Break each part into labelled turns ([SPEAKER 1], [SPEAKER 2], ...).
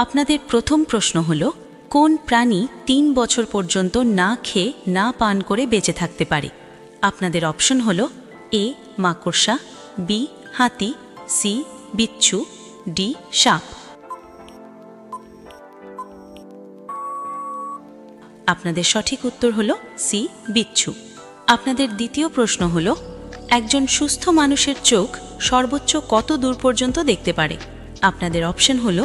[SPEAKER 1] আপনাদের প্রথম প্রশ্ন হল, কোন প্রাণী ৩ বছর পর্যন্ত না খেয়ে না পান করে বেঁচে থাকতে পারে? আপনাদের অপশন হল এ মাকড়সা, বি হাতি, সি বিচ্ছু, ডি সাপ। আপনাদের সঠিক উত্তর হল সি বিচ্ছু। আপনাদের দ্বিতীয় প্রশ্ন হল, একজন সুস্থ মানুষের চোখ সর্বোচ্চ কত দূর পর্যন্ত দেখতে পারে? আপনাদের অপশন হল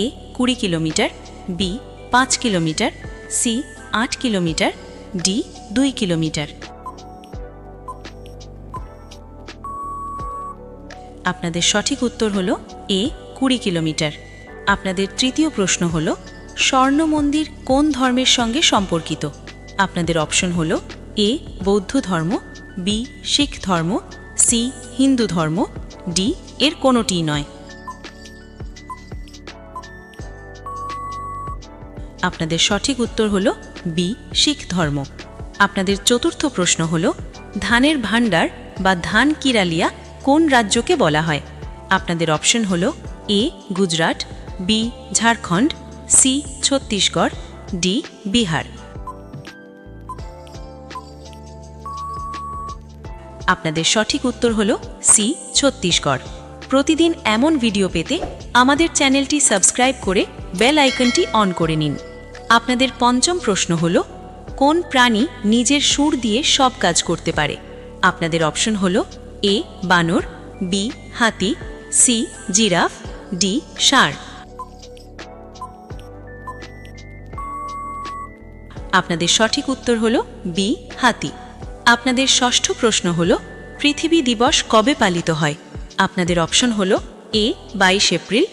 [SPEAKER 1] A ২০ kilometre, B ৫ kilometre, C ৮ kilometre, D ২ kilometre. আপনাদের সঠিক উত্তর হল এ ২০ কিলোমিটার। আপনাদের তৃতীয় প্রশ্ন হল, স্বর্ণ মন্দির কোন ধর্মের সঙ্গে সম্পর্কিত? আপনাদের অপশন হল এ বৌদ্ধ ধর্ম, বি শিখ ধর্ম, সি হিন্দু ধর্ম, ডি এর কোনোটিই নয়। আপনাদের সঠিক উত্তর হল বি শিখ ধর্ম। আপনাদের চতুর্থ প্রশ্ন হল, ধানের ভাণ্ডার বা ধান কিরালিয়া কোন রাজ্যকে বলা হয়? আপনাদের অপশন হল A Gujarat, B Jharkhand, C Chhattisgarh, D Bihar. আপনাদের সঠিক উত্তর হল সি ছত্তিশগড়। প্রতিদিন এমন ভিডিও পেতে আমাদের চ্যানেলটি সাবস্ক্রাইব করে বেল আইকনটি অন করে নিন। আপনাদের পঞ্চম প্রশ্ন হল, কোন প্রাণী নিজের সুর দিয়ে সব কাজ করতে পারে? আপনাদের অপশন হল এ বানর, বি হাতি, সি জিরাফ, ডি ষাঁড়। আপনাদের সঠিক উত্তর হল বি হাতি। আপনাদের ষষ্ঠ প্রশ্ন হল, পৃথিবী দিবস কবে পালিত হয়? আপনাদের অপশন হল A ২২ April,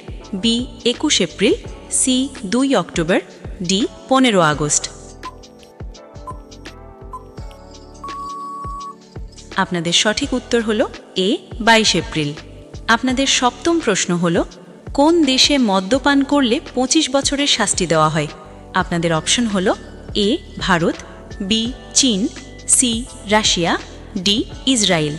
[SPEAKER 1] B ২১ April, C ২ October, D ১৫ August. আপনাদের সঠিক উত্তর হল এ ২২ এপ্রিল। আপনাদের সপ্তম প্রশ্ন হল, কোন দেশে মদ্যপান করলে ২৫ বছরের শাস্তি দেওয়া হয়? আপনাদের অপশন হল এ ভারত, বি চীন, সি রাশিয়া, ডি ইসরায়েল।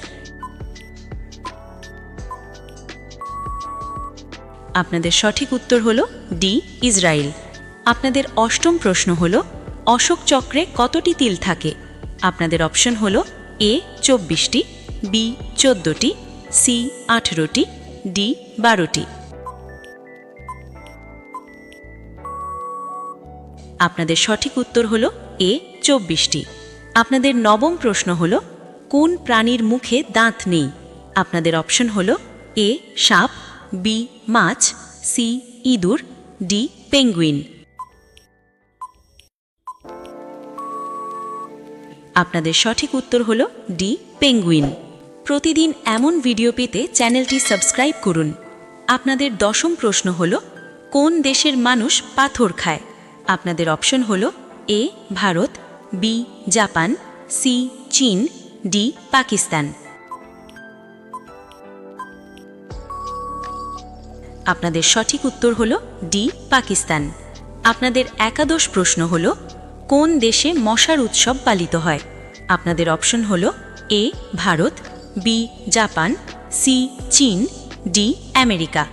[SPEAKER 1] আপনাদের সঠিক উত্তর হল ডি ইসরায়েল। আপনাদের অষ্টম প্রশ্ন হল, অশোক চক্রে কতটি তিল থাকে? আপনাদের অপশন হল এ ২৪টি, বি ১৪টি, সি ১৮টি, ডি ১২টি। আপনাদের সঠিক উত্তর হল এ ২৪টি। আপনাদের নবম প্রশ্ন হল, কোন প্রাণীর মুখে দাঁত নেই? আপনাদের অপশন হল এ সাপ, বি মাছ, সি ইঁদুর, ডি পেঙ্গুইন। আপনাদের সঠিক উত্তর হল ডি পেঙ্গুইন। প্রতিদিন এমন ভিডিও পেতে চ্যানেলটি সাবস্ক্রাইব করুন। আপনাদের দশম প্রশ্ন হল, কোন দেশের মানুষ পাথর খায়? আপনাদের অপশন হল এ ভারত, বি জাপান, সি চীন, ডি পাকিস্তান। আপনাদের সঠিক উত্তর হল ডি পাকিস্তান। আপনাদের একাদশ প্রশ্ন হল, কোন দেশে মশার উৎসব পালিত হয়? আপনাদের অপশন হল এ ভারত, বি জাপান, সি চীন, ডি আমেরিকা।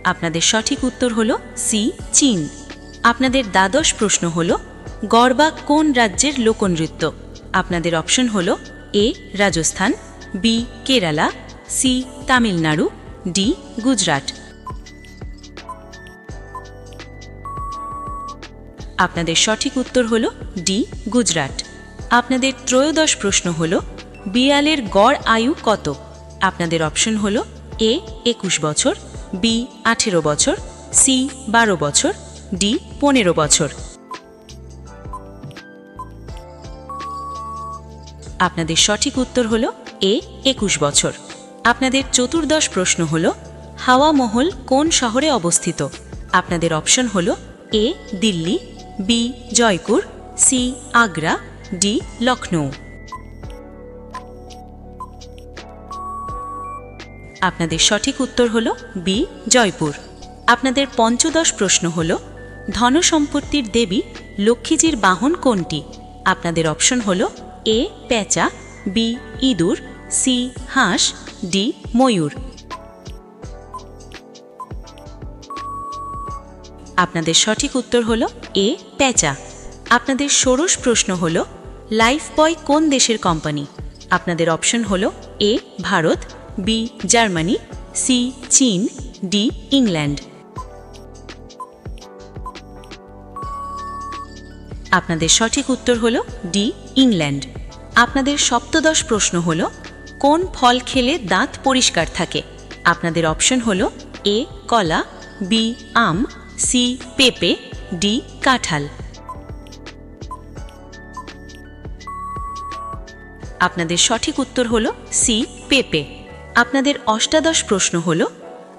[SPEAKER 1] আপনাদের সঠিক উত্তর হল সি চীন। আপনাদের দ্বাদশ প্রশ্ন হল, গরবা কোন রাজ্যের লোকনৃত্য? আপনাদের অপশন হল A Rajasthan, B Kerala, C Tamil Nadu, D Gujarat. আপনাদের সঠিক উত্তর হল ডি গুজরাট। আপনাদের ত্রয়োদশ প্রশ্ন হল, বিড়ালের গড় আয়ু কত? আপনাদের অপশন হল এ ২১ বছর, বি ১৮ বছর, সি ১২ বছর, ডি ১৫ বছর। আপনাদের সঠিক উত্তর হল এ ২১ বছর। আপনাদের চতুর্দশ প্রশ্ন হল, হাওয়া মহল কোন শহরে অবস্থিত? আপনাদের অপশন হল A Delhi, B Jaipur, C Agra, D Lucknow. আপনাদের সঠিক উত্তর হল বি জয়পুর। আপনাদের পঞ্চদশ প্রশ্ন হল, ধনসম্পত্তির দেবী লক্ষ্মীজির বাহন কোনটি? আপনাদের অপশন হল এ পেঁচা, বি ইঁদুর, সি হাঁস, ডি ময়ূর। আপনাদের সঠিক উত্তর হলো এ পেঁচা। আপনাদের ষোড়শ প্রশ্ন হল লাইফবয় কোন দেশের কোম্পানি? আপনাদের অপশন হল এ ভারত, বি জার্মানি, সি চীন, ডি ইংল্যান্ড। আপনাদের সঠিক উত্তর হল ডি ইংল্যান্ড। আপনাদের সপ্তদশ প্রশ্ন হল কোন ফল খেলে দাঁত পরিষ্কার থাকে? আপনাদের অপশন হল এ কলা, বি আম, সি পেঁপে, ডি কাঁঠাল। আপনাদের সঠিক উত্তর হল সি পেঁপে। আপনাদের অষ্টাদশ প্রশ্ন হল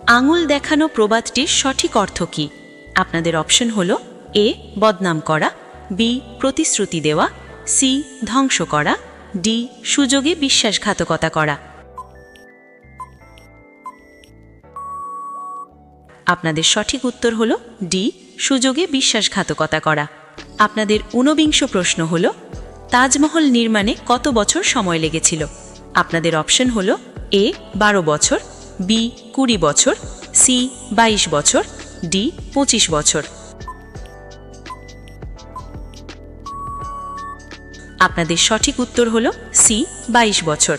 [SPEAKER 1] আঙুল দেখানো প্রবাদটির সঠিক অর্থ কী? আপনাদের অপশন হল এ বদনাম করা, বি প্রতিশ্রুতি দেওয়া, সি ধ্বংস করা, ডি সুযোগে বিশ্বাসঘাতকতা করা। আপনাদের সঠিক উত্তর হল ডি সুযোগে বিশ্বাসঘাতকতা করা। আপনাদের ঊনবিংশ প্রশ্ন হল তাজমহল নির্মাণে কত বছর সময় লেগেছিল? আপনাদের অপশন হল এ 12 বছর, বি 20 বছর, সি 22 বছর, ডি 25 বছর। আপনাদের সঠিক উত্তর হল সি 22 বছর।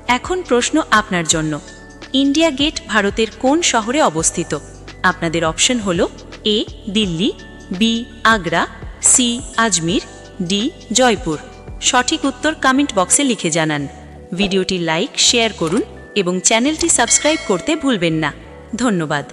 [SPEAKER 1] এখন প্রশ্ন আপনার জন্য, ইন্ডিয়া গেট ভারতের কোন শহরে অবস্থিত? আপনাদের অপশন হল A Delhi, B Agra, C Ajmer, D Jaipur. সঠিক উত্তর কমেন্ট বক্সে লিখে জানান। ভিডিওটি লাইক, শেয়ার করুন এবং চ্যানেলটি সাবস্ক্রাইব করতে ভুলবেন না। ধন্যবাদ।